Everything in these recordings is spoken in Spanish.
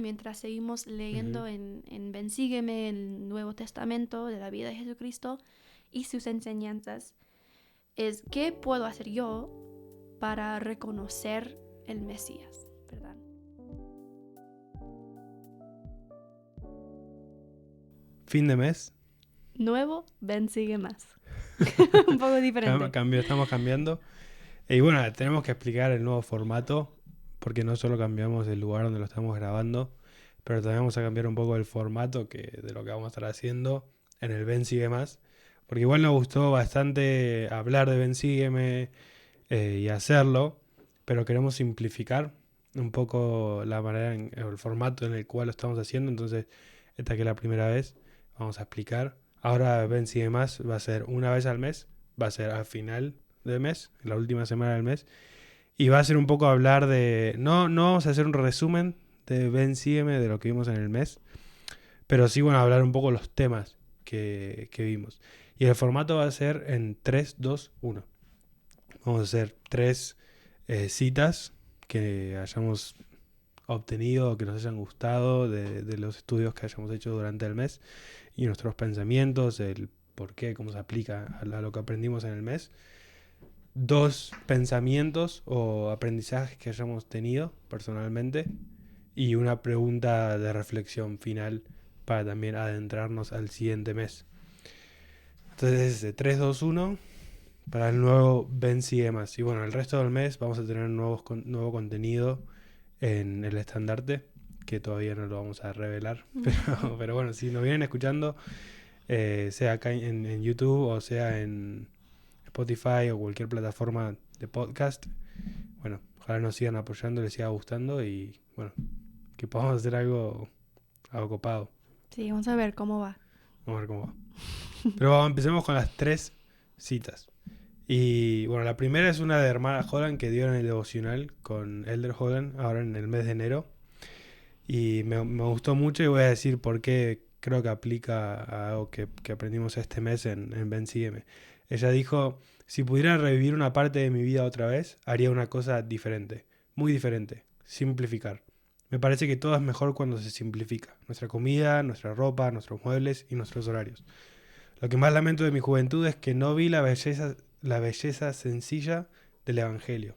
mientras seguimos leyendo en Ven Sígueme, el Nuevo Testamento de la vida de Jesucristo y sus enseñanzas, es ¿qué puedo hacer yo para reconocer el Mesías? ¿Verdad? Fin de mes. Nuevo, Ven Sigue Más. Un poco diferente. Estamos cambiando. Y bueno, tenemos que explicar el nuevo formato, porque no solo cambiamos el lugar donde lo estamos grabando, pero también vamos a cambiar un poco el formato de lo que vamos a estar haciendo en el Ven Sigue Más. Porque igual nos gustó bastante hablar de Ven Sígueme y hacerlo, pero queremos simplificar un poco la manera, el formato en el cual lo estamos haciendo. Entonces, esta que es la primera vez, vamos a explicar. Ahora Ven Sigue Más va a ser una vez al mes, va a ser al final del mes, en la última semana del mes, y va a ser un poco hablar de... No vamos a hacer un resumen de Ven Sígueme, de lo que vimos en el mes, pero sí, bueno, hablar un poco los temas que vimos. Y el formato va a ser en 3, 2, 1. Vamos a hacer 3 citas que hayamos obtenido, que nos hayan gustado de los estudios que hayamos hecho durante el mes y nuestros pensamientos, el por qué, cómo se aplica a lo que aprendimos en el mes. 2 pensamientos o aprendizajes que hayamos tenido personalmente y una pregunta de reflexión final para también adentrarnos al siguiente mes. Entonces, 3, 2, 1 para el nuevo Ven Sigue Más. Y bueno, el resto del mes vamos a tener nuevo contenido en el estandarte, que todavía no lo vamos a revelar. Pero bueno, si nos vienen escuchando, sea acá en YouTube o sea en Spotify o cualquier plataforma de podcast, bueno, ojalá nos sigan apoyando, les siga gustando y bueno, que podamos hacer algo copado. Sí, vamos a ver cómo va. Vamos a ver cómo va. Pero empecemos con las 3 citas. Y bueno, la primera es una de hermana Holland que dio en el devocional con Elder Holland ahora en el mes de enero. Y me gustó mucho y voy a decir por qué creo que aplica a algo que aprendimos este mes en Ven Sígueme. Ella dijo, si pudiera revivir una parte de mi vida otra vez, haría una cosa diferente, muy diferente, simplificar. Me parece que todo es mejor cuando se simplifica. Nuestra comida, nuestra ropa, nuestros muebles y nuestros horarios. Lo que más lamento de mi juventud es que no vi la belleza sencilla del Evangelio.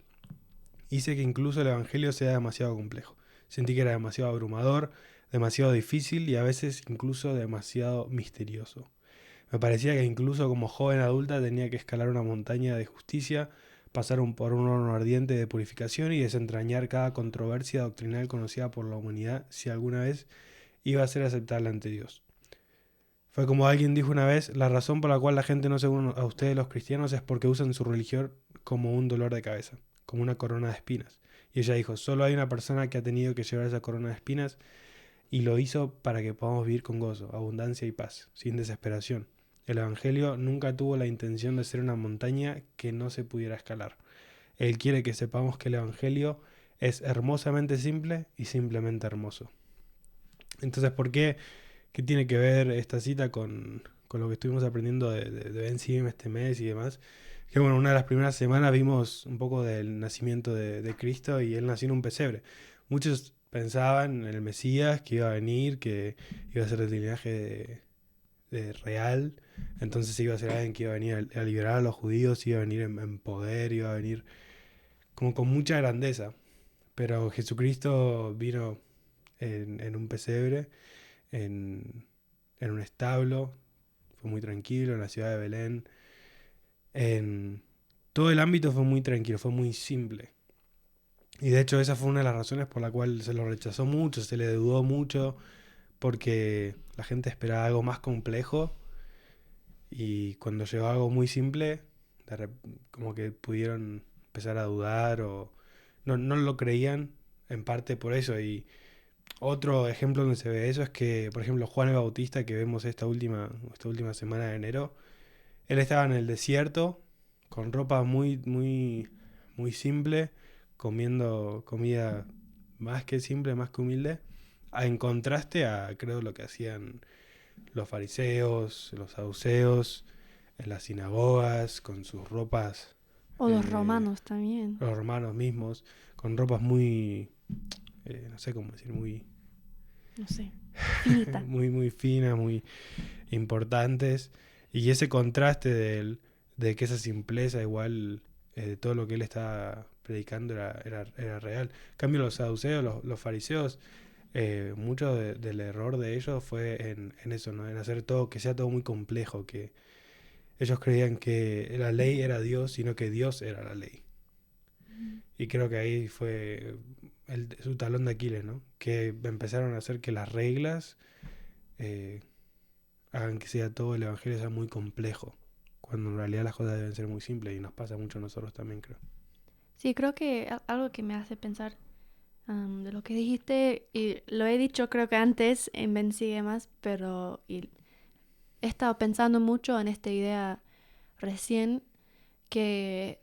Hice que incluso el Evangelio sea demasiado complejo. Sentí que era demasiado abrumador, demasiado difícil y a veces incluso demasiado misterioso. Me parecía que incluso como joven adulta tenía que escalar una montaña de justicia, pasar por un horno ardiente de purificación y desentrañar cada controversia doctrinal conocida por la humanidad si alguna vez iba a ser aceptable ante Dios. Fue como alguien dijo una vez, la razón por la cual la gente no se une a ustedes los cristianos es porque usan su religión como un dolor de cabeza, como una corona de espinas. Y ella dijo, solo hay una persona que ha tenido que llevar esa corona de espinas y lo hizo para que podamos vivir con gozo, abundancia y paz, sin desesperación. El Evangelio nunca tuvo la intención de ser una montaña que no se pudiera escalar. Él quiere que sepamos que el Evangelio es hermosamente simple y simplemente hermoso. Entonces, ¿por qué? ¿Qué tiene que ver esta cita con lo que estuvimos aprendiendo de Ben Sim este mes y demás? Que bueno, una de las primeras semanas vimos un poco del nacimiento de Cristo y él nació en un pesebre. Muchos pensaban en el Mesías que iba a venir, que iba a ser del linaje de real, entonces iba a ser alguien que iba a venir a liberar a los judíos, iba a venir en poder, iba a venir como con mucha grandeza. Pero Jesucristo vino en un pesebre, en un establo, fue muy tranquilo, en la ciudad de Belén. En todo el ámbito fue muy tranquilo, fue muy simple. Y de hecho esa fue una de las razones por la cual se lo rechazó mucho, se le dudó mucho, porque la gente esperaba algo más complejo y cuando llegó algo muy simple, como que pudieron empezar a dudar o no lo creían en parte por eso. Y otro ejemplo donde se ve eso es que, por ejemplo, Juan el Bautista, que vemos esta última semana de enero, él estaba en el desierto con ropa muy simple, comiendo comida más que simple, más que humilde, en contraste a, creo, lo que hacían los fariseos, los saduceos, en las sinagogas, con sus ropas, O los romanos también. los romanos mismos, con ropas muy, no sé cómo decir, muy no sé, finita. muy, muy finas, muy importantes. Y ese contraste de que esa simpleza igual de todo lo que él está predicando era real. En cambio los saduceos, los fariseos, mucho del error de ellos fue en eso, ¿no? En hacer todo, que sea todo muy complejo, que ellos creían que la ley era Dios, sino que Dios era la ley. Y creo que ahí fue su talón de Aquiles, ¿no? Que empezaron a hacer que las reglas eh, hagan que sea todo el evangelio sea muy complejo, cuando en realidad las cosas deben ser muy simples y nos pasa mucho a nosotros también, creo. Sí, creo que algo que me hace pensar de lo que dijiste, y lo he dicho creo que antes en Ben Sigue Más, pero he estado pensando mucho en esta idea recién, que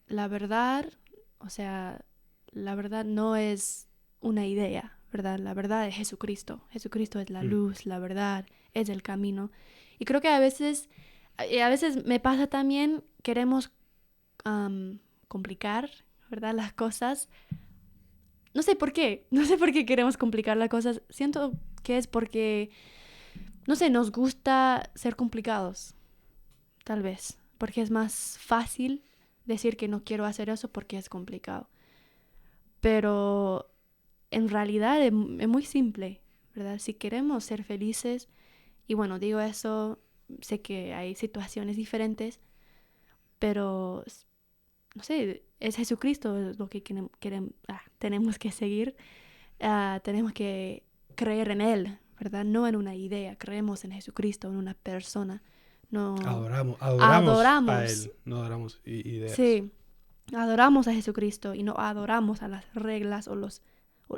la verdad, o sea, la verdad no es una idea, ¿verdad? La verdad es Jesucristo. Jesucristo es la luz, la verdad, es el camino. Y creo que a veces me pasa también, queremos complicar, ¿verdad? Las cosas. No sé por qué queremos complicar las cosas. Siento que es porque, no sé, nos gusta ser complicados, tal vez. Porque es más fácil decir que no quiero hacer eso porque es complicado. Pero en realidad es muy simple, ¿verdad? Si queremos ser felices, y bueno, digo eso, sé que hay situaciones diferentes, pero no sé, es Jesucristo lo que tenemos que seguir. Tenemos que creer en Él, ¿verdad? No en una idea. Creemos en Jesucristo, en una persona. No Adoramos a adoramos. Él, no adoramos ideas. Sí, adoramos a Jesucristo y no adoramos a las reglas o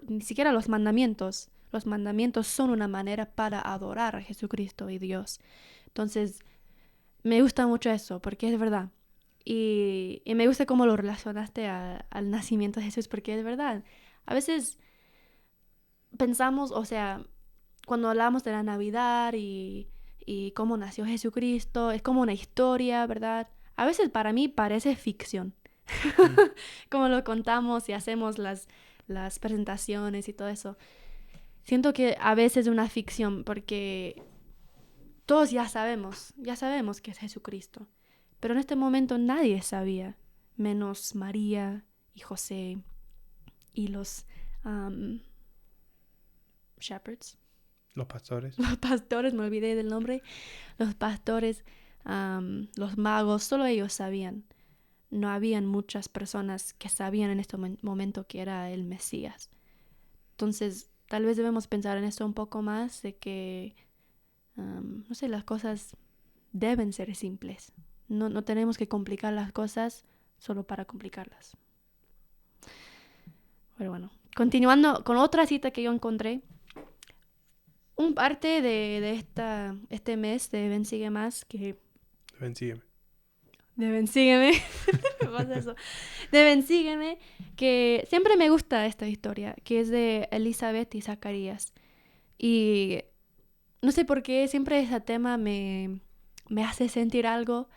ni siquiera los mandamientos. Los mandamientos son una manera para adorar a Jesucristo y Dios. Entonces, me gusta mucho eso, porque es verdad. Y me gusta cómo lo relacionaste al nacimiento de Jesús, porque es verdad. A veces pensamos, o sea, cuando hablamos de la Navidad y cómo nació Jesucristo, es como una historia, ¿verdad? A veces para mí parece ficción. Como lo contamos y hacemos las presentaciones y todo eso. Siento que a veces es una ficción porque todos ya sabemos que es Jesucristo. Pero en este momento nadie sabía, menos María y José y los shepherds. Los pastores. Los pastores, me olvidé del nombre. Los pastores, los magos, solo ellos sabían. No habían muchas personas que sabían en este momento que era el Mesías. Entonces, tal vez debemos pensar en esto un poco más, de que, no sé, las cosas deben ser simples. No tenemos que complicar las cosas solo para complicarlas. Pero bueno, continuando con otra cita que yo encontré. Un parte de este mes de Ven Sigue Más, que... Ven, sígueme. De Ven Sígueme. Me pasa eso. De Ven Sígueme, que siempre me gusta esta historia, que es de Elizabeth y Zacarías. Y no sé por qué siempre ese tema me hace sentir algo,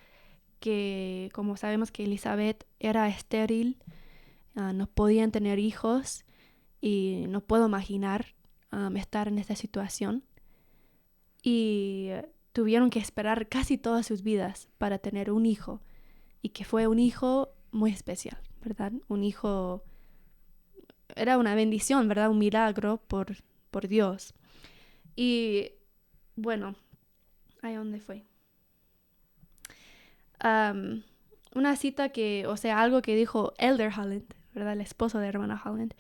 que como sabemos que Elizabeth era estéril, no podían tener hijos y no puedo imaginar estar en esta situación. Y tuvieron que esperar casi todas sus vidas para tener un hijo, y que fue un hijo muy especial, ¿verdad? Un hijo, era una bendición, ¿verdad? Un milagro por Dios. Y bueno, ¿ahí dónde fue? Una cita que, o sea, algo que dijo Elder Holland, ¿verdad? El esposo de hermana Holland,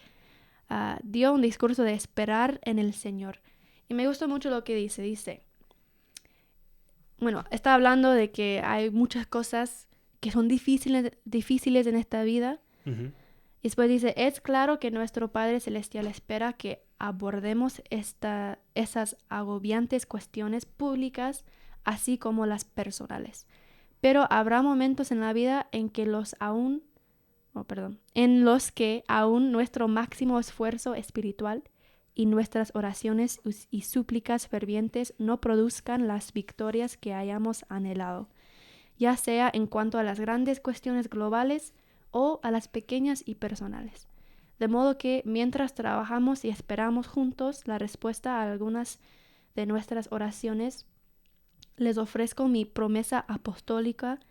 dio un discurso de esperar en el Señor. Y me gustó mucho lo que dice, bueno, está hablando de que hay muchas cosas que son difíciles en esta vida. Uh-huh. Y después dice, es claro que nuestro Padre Celestial espera que abordemos esas agobiantes cuestiones públicas, así como las personales. Pero habrá momentos en la vida en los que aún nuestro máximo esfuerzo espiritual y nuestras oraciones y súplicas fervientes no produzcan las victorias que hayamos anhelado, ya sea en cuanto a las grandes cuestiones globales o a las pequeñas y personales. De modo que mientras trabajamos y esperamos juntos la respuesta a algunas de nuestras oraciones, les ofrezco mi promesa apostólica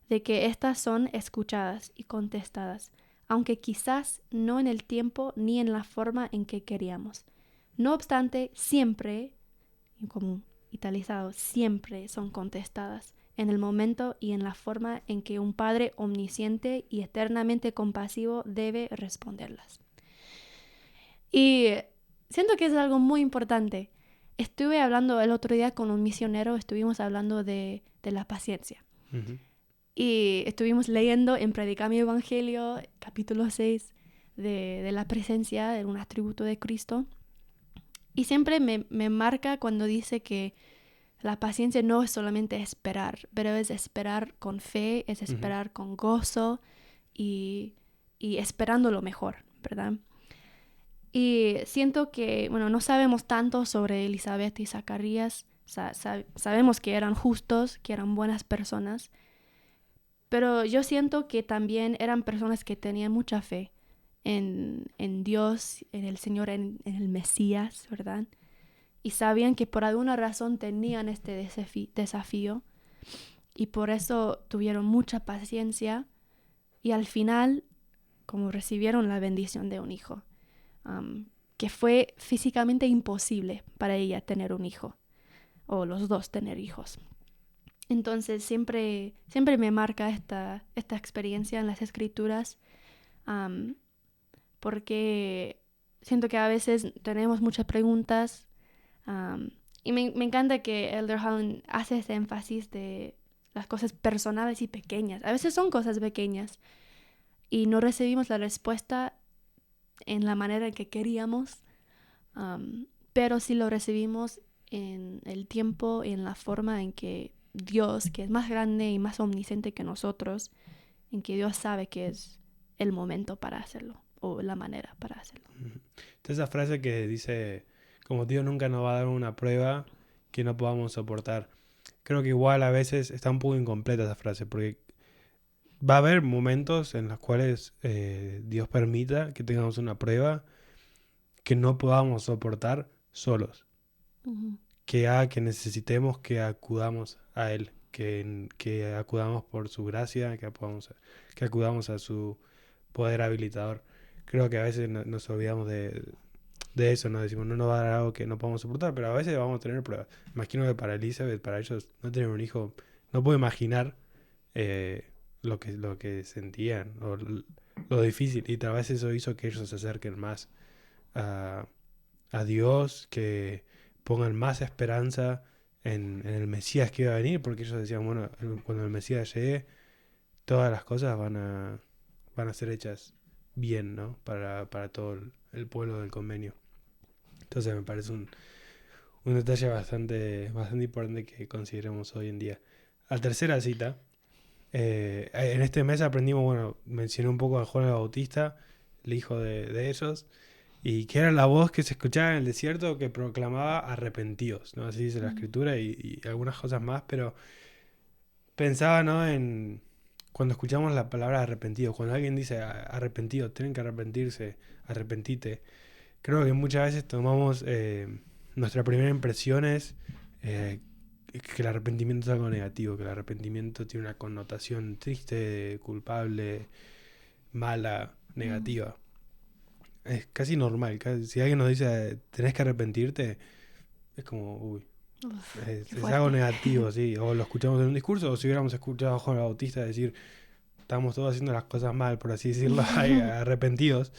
de que éstas son escuchadas y contestadas, aunque quizás no en el tiempo ni en la forma en que queríamos. No obstante, siempre, en común, italizado, siempre son contestadas en el momento y en la forma en que un Padre omnisciente y eternamente compasivo debe responderlas. Y siento que es algo muy importante. Estuve hablando el otro día con un misionero, estuvimos hablando de la paciencia. Uh-huh. Y estuvimos leyendo en Predicar mi Evangelio, capítulo 6, de la presencia de un atributo de Cristo. Y siempre me marca cuando dice que la paciencia no es solamente esperar, pero es esperar con fe, es esperar uh-huh. con gozo y esperando lo mejor, ¿verdad? Y siento que, bueno, no sabemos tanto sobre Elizabeth y Zacarías. Sabemos que eran justos, que eran buenas personas. Pero yo siento que también eran personas que tenían mucha fe en Dios, en el Señor, en el Mesías, ¿verdad? Y sabían que por alguna razón tenían este desafío. Y por eso tuvieron mucha paciencia. Y al final, como recibieron la bendición de un hijo. Que fue físicamente imposible para ella tener un hijo, o los dos tener hijos. Entonces siempre me marca esta experiencia en las escrituras, porque siento que a veces tenemos muchas preguntas, y me encanta que Elder Holland hace ese énfasis de las cosas personales y pequeñas. A veces son cosas pequeñas y no recibimos la respuesta en la manera en que queríamos, pero sí lo recibimos en el tiempo y en la forma en que Dios, que es más grande y más omnisciente que nosotros, en que Dios sabe que es el momento para hacerlo o la manera para hacerlo. Entonces, esa frase que dice, como Dios nunca nos va a dar una prueba que no podamos soportar, creo que igual a veces está un poco incompleta esa frase, porque va a haber momentos en los cuales Dios permita que tengamos una prueba que no podamos soportar solos. Uh-huh. Que haga que necesitemos que acudamos a Él, que acudamos por su gracia, que acudamos a su poder habilitador. Creo que a veces nos olvidamos de eso, ¿no? Decimos, no nos va a dar algo que no podamos soportar, pero a veces vamos a tener pruebas. Imagino que para Elizabeth, para ellos, no tener un hijo, no puedo imaginar lo que sentían, o lo difícil, y tal vez eso hizo que ellos se acerquen más a Dios, que pongan más esperanza en el Mesías que iba a venir, porque ellos decían, bueno, cuando el Mesías llegue, todas las cosas van a ser hechas bien, ¿no? Para todo el pueblo del convenio. Entonces me parece un detalle bastante importante que consideremos hoy en día. La tercera cita, en este mes aprendimos, bueno, mencioné un poco a Juan el Bautista, el hijo de ellos, y que era la voz que se escuchaba en el desierto que proclamaba arrepentidos, ¿no? Así dice la escritura y algunas cosas más, pero pensaba, ¿no? En cuando escuchamos la palabra arrepentido, cuando alguien dice arrepentido, tienen que arrepentirse, arrepentite. Creo que muchas veces tomamos nuestra primera impresión es que el arrepentimiento es algo negativo, que el arrepentimiento tiene una connotación triste, culpable, mala, negativa. Es casi normal. Si alguien nos dice tenés que arrepentirte, es como, uy, es algo negativo, sí. O lo escuchamos en un discurso, o si hubiéramos escuchado a Juan el Bautista decir, estamos todos haciendo las cosas mal, por así decirlo, arrepentidos,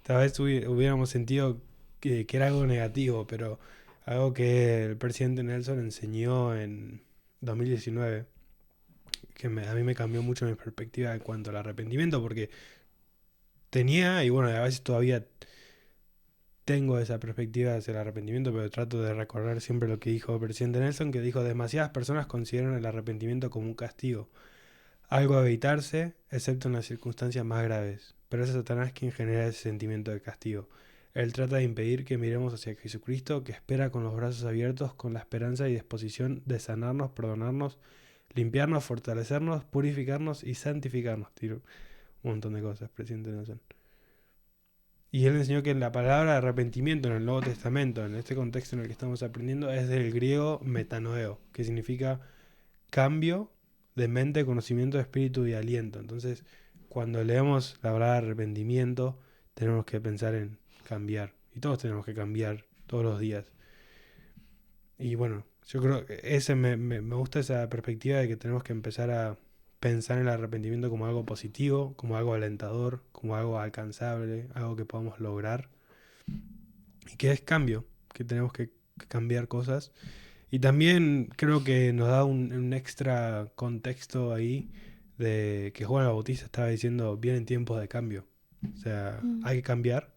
tal vez hubiéramos sentido que era algo negativo, pero algo que el presidente Nelson enseñó en 2019, que a mí me cambió mucho mi perspectiva en cuanto al arrepentimiento, porque tenía, y bueno, a veces todavía tengo esa perspectiva hacia el arrepentimiento, pero trato de recordar siempre lo que dijo el presidente Nelson, que dijo, demasiadas personas consideran el arrepentimiento como un castigo, algo a evitarse, excepto en las circunstancias más graves, pero es Satanás quien genera ese sentimiento de castigo. Él trata de impedir que miremos hacia Jesucristo, que espera con los brazos abiertos, con la esperanza y disposición de sanarnos, perdonarnos, limpiarnos, fortalecernos, purificarnos y santificarnos. Tiro un montón de cosas, presidente Nelson. Y él enseñó que la palabra arrepentimiento en el Nuevo Testamento, en este contexto en el que estamos aprendiendo, es del griego metanoeo, que significa cambio de mente, conocimiento, espíritu y aliento. Entonces, cuando leemos la palabra arrepentimiento, tenemos que pensar en cambiar. Y todos tenemos que cambiar todos los días. Y bueno, yo creo que me gusta esa perspectiva de que tenemos que empezar a pensar en el arrepentimiento como algo positivo, como algo alentador, como algo alcanzable, algo que podamos lograr. Y que es cambio, que tenemos que cambiar cosas. Y también creo que nos da un extra contexto ahí de que Juan el Bautista estaba diciendo, vienen tiempos de cambio. O sea, hay que cambiar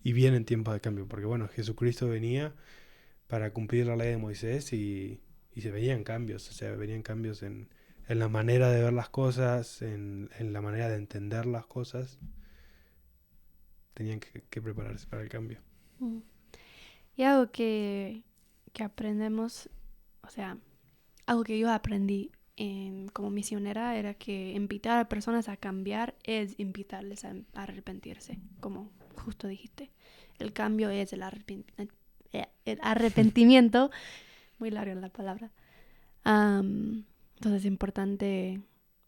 y vienen tiempos de cambio. Porque bueno, Jesucristo venía para cumplir la ley de Moisés y se venían cambios. O sea, venían cambios en la manera de ver las cosas, en la manera de entender las cosas. Tenían que prepararse para el cambio. Y algo que aprendemos, o sea, algo que yo aprendí como misionera era que invitar a personas a cambiar es invitarles a arrepentirse, como justo dijiste. El cambio es el arrepentimiento. Muy larga la palabra. Entonces es importante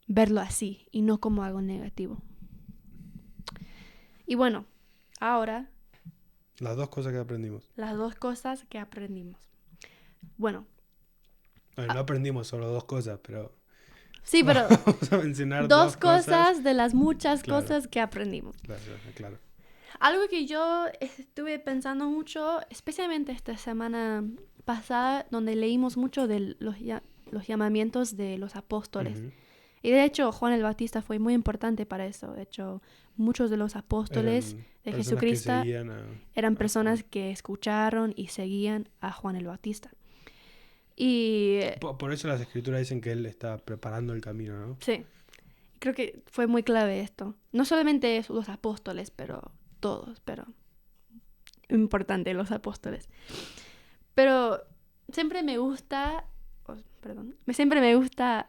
verlo así y no como algo negativo. Y bueno, ahora Las dos cosas que aprendimos. las dos cosas que aprendimos. Bueno, Bueno, no aprendimos solo dos cosas, pero sí, pero vamos a mencionar dos dos cosas. cosas de las muchas Claro. cosas que aprendimos. Claro. Algo que yo estuve pensando mucho, especialmente esta semana pasada, donde leímos mucho de los llamamientos de los apóstoles. Uh-huh. Y de hecho, Juan el Bautista fue muy importante para eso. De hecho, muchos de los apóstoles de Jesucristo eran personas que escucharon y seguían a Juan el Bautista. Y por eso las escrituras dicen que él está preparando el camino, ¿no? sí, creo que fue muy clave esto. No solamente los apóstoles, pero todos, pero importante los apóstoles. Pero siempre me gusta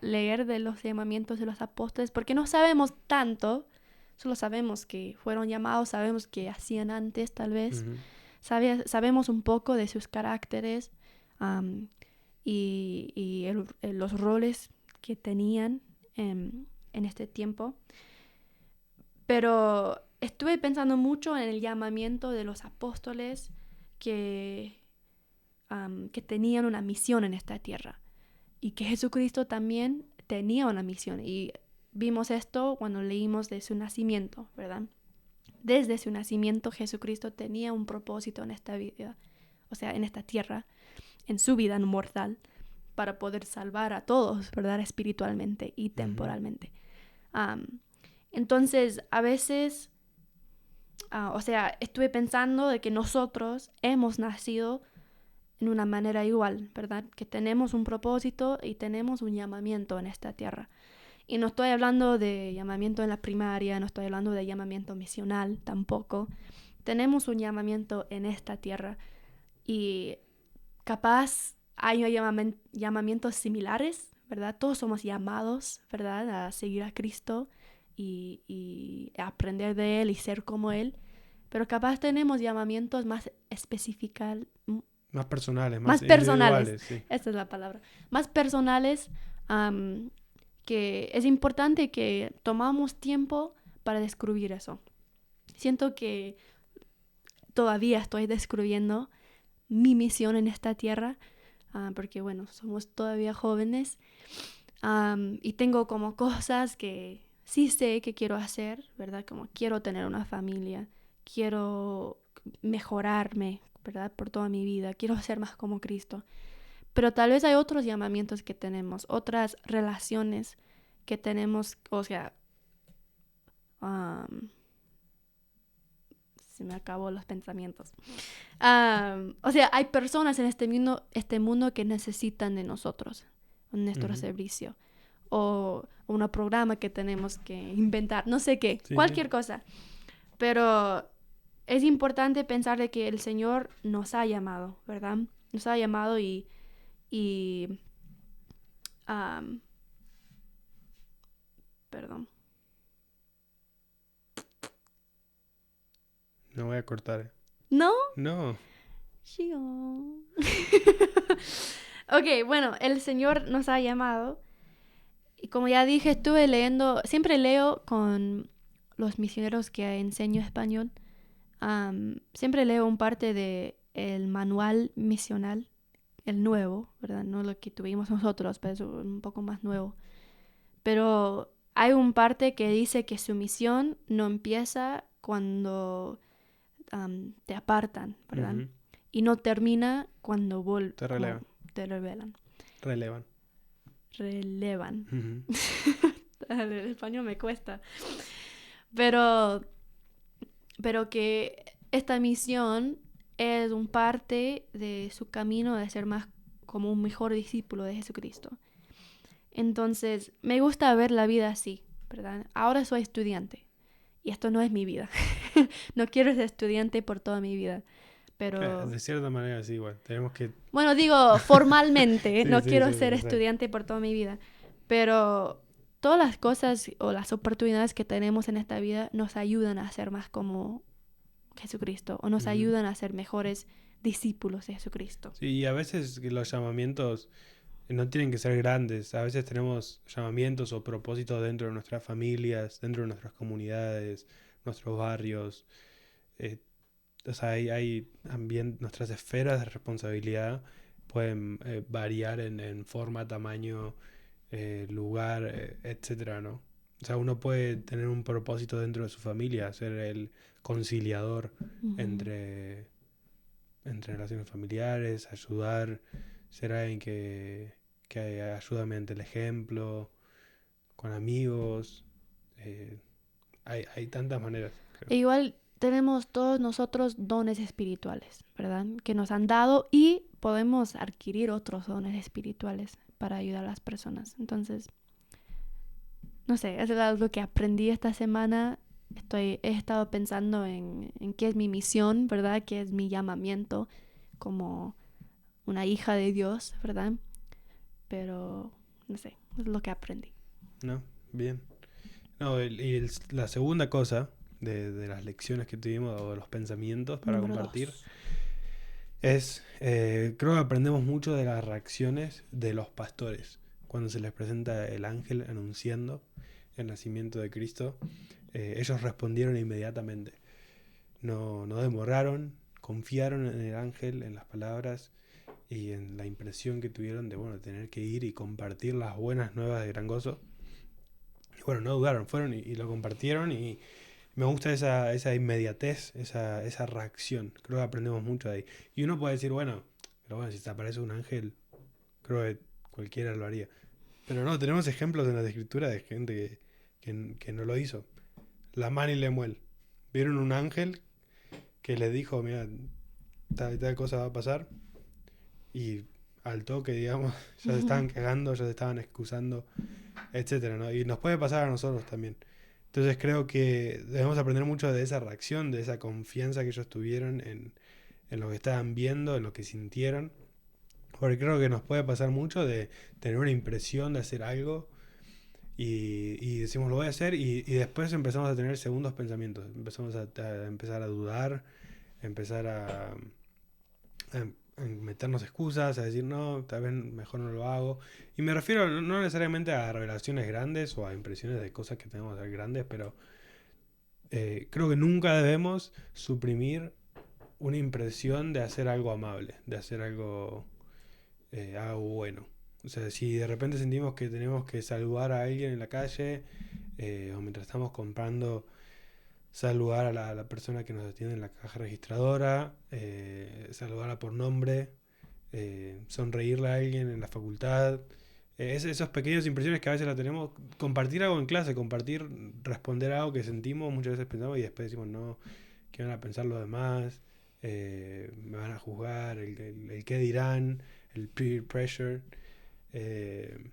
leer de los llamamientos de los apóstoles porque no sabemos tanto, solo sabemos que fueron llamados, sabemos que hacían antes tal vez, Uh-huh. sabemos un poco de sus caracteres y los roles que tenían en este tiempo. Pero estuve pensando mucho en el llamamiento de los apóstoles que tenían una misión en esta tierra y que Jesucristo también tenía una misión. Y vimos esto cuando leímos de su nacimiento, ¿verdad? Desde su nacimiento Jesucristo tenía un propósito en esta vida, o sea, en esta tierra, en su vida mortal, para poder salvar a todos, ¿verdad? Espiritualmente y temporalmente. Entonces, a veces, estuve pensando de que nosotros hemos nacido en una manera igual, ¿verdad? Que tenemos un propósito y tenemos un llamamiento en esta tierra. Y no estoy hablando de llamamiento en la primaria, no estoy hablando de llamamiento misional tampoco. Tenemos un llamamiento en esta tierra y capaz hay llamamientos similares, ¿verdad? Todos somos llamados, ¿verdad? A seguir a Cristo y aprender de Él y ser como Él. Pero capaz tenemos llamamientos más específicos. Más personales, más personales. Individuales, sí. Esta es la palabra. Más personales, que es importante que tomamos tiempo para descubrir eso. Siento que todavía estoy descubriendo mi misión en esta tierra, porque bueno, somos todavía jóvenes, y tengo como cosas que sí sé que quiero hacer, ¿verdad? Como quiero tener una familia, quiero mejorarme, ¿verdad? Por toda mi vida, quiero ser más como Cristo. Pero tal vez hay otros llamamientos que tenemos, otras relaciones que tenemos, o sea, se me acabó los pensamientos. O sea, hay personas en este mundo que necesitan de nosotros, nuestro servicio, o un programa que tenemos que inventar, no sé qué, cualquier cosa. Pero es importante pensar de que el Señor nos ha llamado, ¿verdad? Nos ha llamado y perdón. No voy a cortar. ¿No? No. Shion. Ok, bueno, el Señor nos ha llamado. Y como ya dije, estuve leyendo, siempre leo con los misioneros que enseño español. Siempre leo un parte de el manual misional, el nuevo, ¿verdad? No lo que tuvimos nosotros, pero es un poco más nuevo. Pero hay un parte que dice que su misión no empieza cuando te apartan, ¿verdad? Ujú. Y no termina cuando Te relevan. te revelan. Relevan. Relevan. Ujú. El español me cuesta. Pero que esta misión es un parte de su camino de ser más como un mejor discípulo de Jesucristo. Entonces, me gusta ver la vida así, ¿verdad? Ahora soy estudiante y esto no es mi vida. No quiero ser estudiante por toda mi vida, pero... De cierta manera sí, igual. Tenemos que... Bueno, digo formalmente, Sí, no sí, quiero sí, ser lo sé. estudiante por toda mi vida, pero todas las cosas o las oportunidades que tenemos en esta vida nos ayudan a ser más como Jesucristo o nos Ujú. ayudan a ser mejores discípulos de Jesucristo. Sí, y a veces que los llamamientos no tienen que ser grandes. A veces tenemos llamamientos o propósitos dentro de nuestras familias, dentro de nuestras comunidades, nuestros barrios. Eh, o sea, hay también nuestras esferas de responsabilidad pueden variar en forma, tamaño, lugar, etcétera, ¿no? O sea, uno puede tener un propósito dentro de su familia, ser el conciliador Ujú. entre, entre relaciones familiares, ayudar, ser alguien que ayuda mediante el ejemplo, con amigos. eh, hay tantas maneras, creo. E igual tenemos todos nosotros dones espirituales, ¿verdad? Que nos han dado y podemos adquirir otros dones espirituales para ayudar a las personas. Entonces, no sé, es algo que aprendí esta semana. He estado pensando en qué es mi misión, ¿verdad? Qué es mi llamamiento como una hija de Dios, ¿verdad? Pero, no sé, es lo que aprendí. ¿No? Bien. No, la segunda cosa de las lecciones que tuvimos o de los pensamientos para Número compartir 2. es, creo que aprendemos mucho de las reacciones de los pastores cuando se les presenta el ángel anunciando el nacimiento de Cristo. Ellos respondieron inmediatamente, no demoraron, confiaron en el ángel, en las palabras y en la impresión que tuvieron de, bueno, tener que ir y compartir las buenas nuevas de gran gozo. Y bueno, no dudaron, fueron y lo compartieron y me gusta esa inmediatez, esa reacción. Creo que aprendemos mucho de ahí. Y uno puede decir, bueno, pero bueno, si te aparece un ángel, creo que cualquiera lo haría. Pero no, tenemos ejemplos en la escritura de gente que no lo hizo. Lamán y Lemuel vieron un ángel que les dijo, mira, tal y tal cosa va a pasar. Y al toque, digamos, ya se estaban quejando, ya se estaban excusando, etcétera, ¿no? Y nos puede pasar a nosotros también. Entonces creo que debemos aprender mucho de esa reacción, de esa confianza que ellos tuvieron en lo que estaban viendo, en lo que sintieron. Porque creo que nos puede pasar mucho de tener una impresión de hacer algo y decimos lo voy a hacer y después empezamos a tener segundos pensamientos. Empezamos a empezar a dudar, empezar a meternos excusas, a decir no, tal vez mejor no lo hago. Y me refiero no necesariamente a revelaciones grandes o a impresiones de cosas que tenemos que hacer grandes, pero creo que nunca debemos suprimir una impresión de hacer algo amable, de hacer algo bueno. O sea, si de repente sentimos que tenemos que saludar a alguien en la calle o mientras estamos comprando, saludar a la persona que nos atiende en la caja registradora, saludarla por nombre, sonreírle a alguien en la facultad. Esas pequeñas impresiones que a veces la tenemos, compartir algo en clase, compartir, responder a algo que sentimos, muchas veces pensamos y después decimos, no, ¿qué van a pensar los demás? Me van a juzgar, el qué dirán, el peer pressure, eh,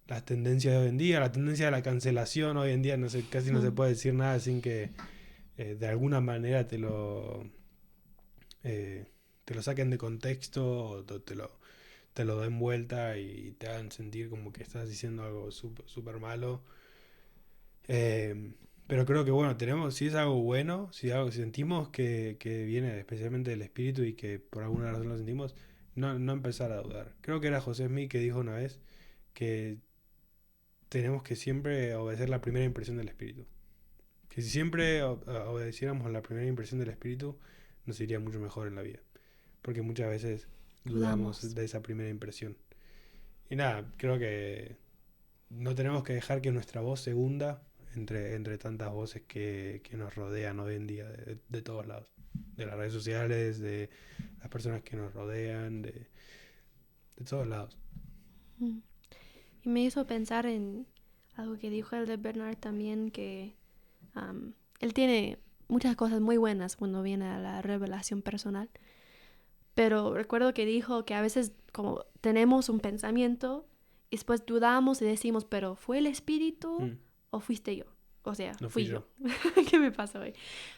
las tendencias de hoy en día, la tendencia de la cancelación hoy en día, no sé, casi no se puede decir nada sin que de alguna manera eh, te lo saquen de contexto o te lo den vuelta y te hagan sentir como que estás diciendo algo súper malo. Eh, Pero creo que, bueno, si es algo bueno, si sentimos que viene especialmente del Espíritu y que por alguna razón lo sentimos, no empezar a dudar. Creo que era José Smith que dijo una vez que tenemos que siempre obedecer la primera impresión del Espíritu. Que si siempre obedeciéramos la primera impresión del Espíritu, nos iría mucho mejor en la vida. Porque muchas veces dudamos de esa primera impresión. Y nada, creo que no tenemos que dejar que nuestra voz se hunda entre tantas voces que nos rodean hoy en día de todos lados. De las redes sociales, de las personas que nos rodean, de todos lados. Mm. Y me hizo pensar en algo que dijo el de Bernard también, que él tiene muchas cosas muy buenas cuando viene a la revelación personal. Pero recuerdo que dijo que a veces como tenemos un pensamiento y después dudamos y decimos, pero ¿fue el Espíritu o fuiste yo? O sea, No fui yo. ¿Qué me pasó hoy?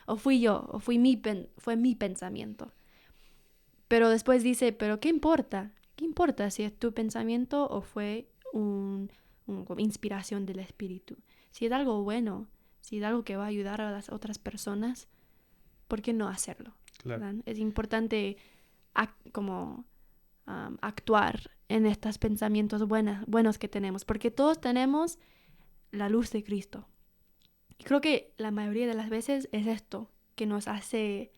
O fui yo, o fue mi pensamiento. Pero después dice, pero ¿qué importa? ¿Qué importa si es tu pensamiento o fue una inspiración del Espíritu? Si es algo bueno, si es algo que va a ayudar a las otras personas, ¿por qué no hacerlo? Claro. Es importante actuar en estos pensamientos buenos que tenemos, porque todos tenemos la luz de Cristo. Y creo que la mayoría de las veces es esto que nos hace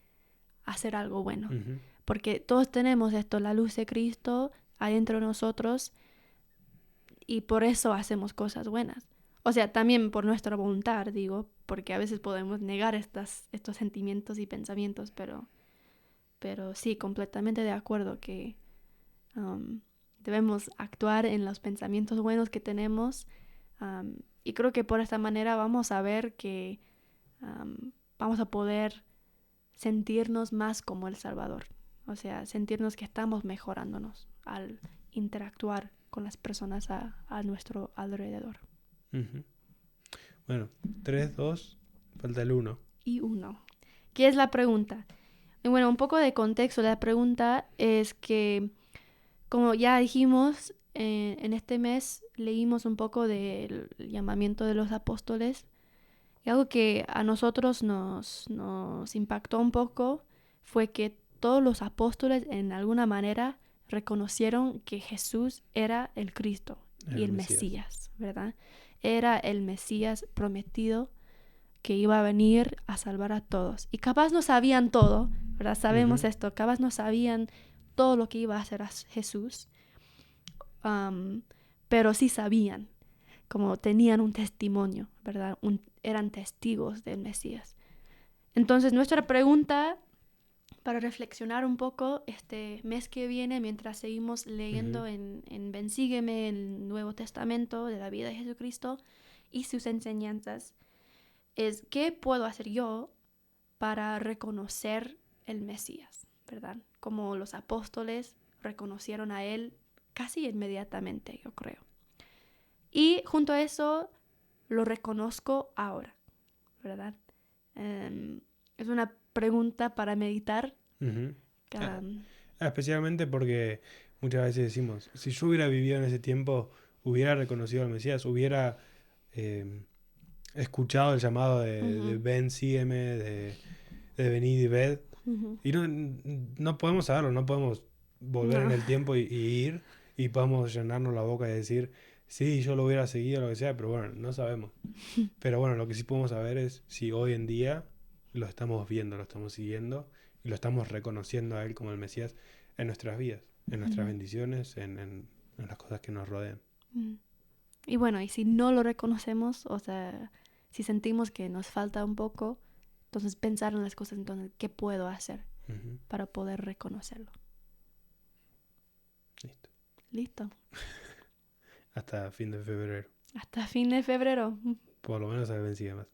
hacer algo bueno. Uh-huh. Porque todos tenemos esto, la luz de Cristo adentro de nosotros, y por eso hacemos cosas buenas. O sea, también por nuestra voluntad, digo, porque a veces podemos negar estos sentimientos y pensamientos, pero sí, completamente de acuerdo que debemos actuar en los pensamientos buenos que tenemos, y creo que por esta manera vamos a ver que vamos a poder sentirnos más como el Salvador. O sea, sentirnos que estamos mejorándonos al interactuar con las personas a nuestro alrededor. Uh-huh. Bueno, 3, 2, falta el 1. Y 1. ¿Qué es la pregunta? Y bueno, un poco de contexto. La pregunta es que, como ya dijimos, en este mes leímos un poco del llamamiento de los apóstoles. Y algo que a nosotros nos impactó un poco fue que todos los apóstoles en alguna manera reconocieron que Jesús era el Cristo y el Mesías, ¿verdad? Era el Mesías prometido que iba a venir a salvar a todos. Y capaz no sabían todo, ¿verdad? Sabemos esto, capaz no sabían todo lo que iba a hacer Jesús, pero sí sabían, como tenían un testimonio, ¿verdad? Eran testigos del Mesías. Entonces, nuestra pregunta para reflexionar un poco este mes que viene, mientras seguimos leyendo en Ven Sígueme, el Nuevo Testamento de la vida de Jesucristo y sus enseñanzas, es ¿qué puedo hacer yo para reconocer el Mesías, ¿verdad? Como los apóstoles reconocieron a él casi inmediatamente, yo creo. Y junto a eso, lo reconozco ahora, ¿verdad? Es una pregunta para meditar. Uh-huh. Especialmente porque muchas veces decimos, si yo hubiera vivido en ese tiempo, hubiera reconocido al Mesías, hubiera escuchado el llamado de Ven, sígueme, de venid y ved. Y no podemos saberlo, no podemos volver en el tiempo y ir y podemos llenarnos la boca y decir, sí, yo lo hubiera seguido, lo que sea, pero bueno, no sabemos. Pero bueno, lo que sí podemos saber es si hoy en día lo estamos viendo, lo estamos siguiendo y lo estamos reconociendo a él como el Mesías en nuestras vidas, en nuestras bendiciones, en las cosas que nos rodean. Y bueno, y si no lo reconocemos, o sea, si sentimos que nos falta un poco, entonces pensar en las cosas, entonces, ¿qué puedo hacer para poder reconocerlo? Listo. Hasta fin de febrero. Hasta fin de febrero. Por lo menos a ver si más.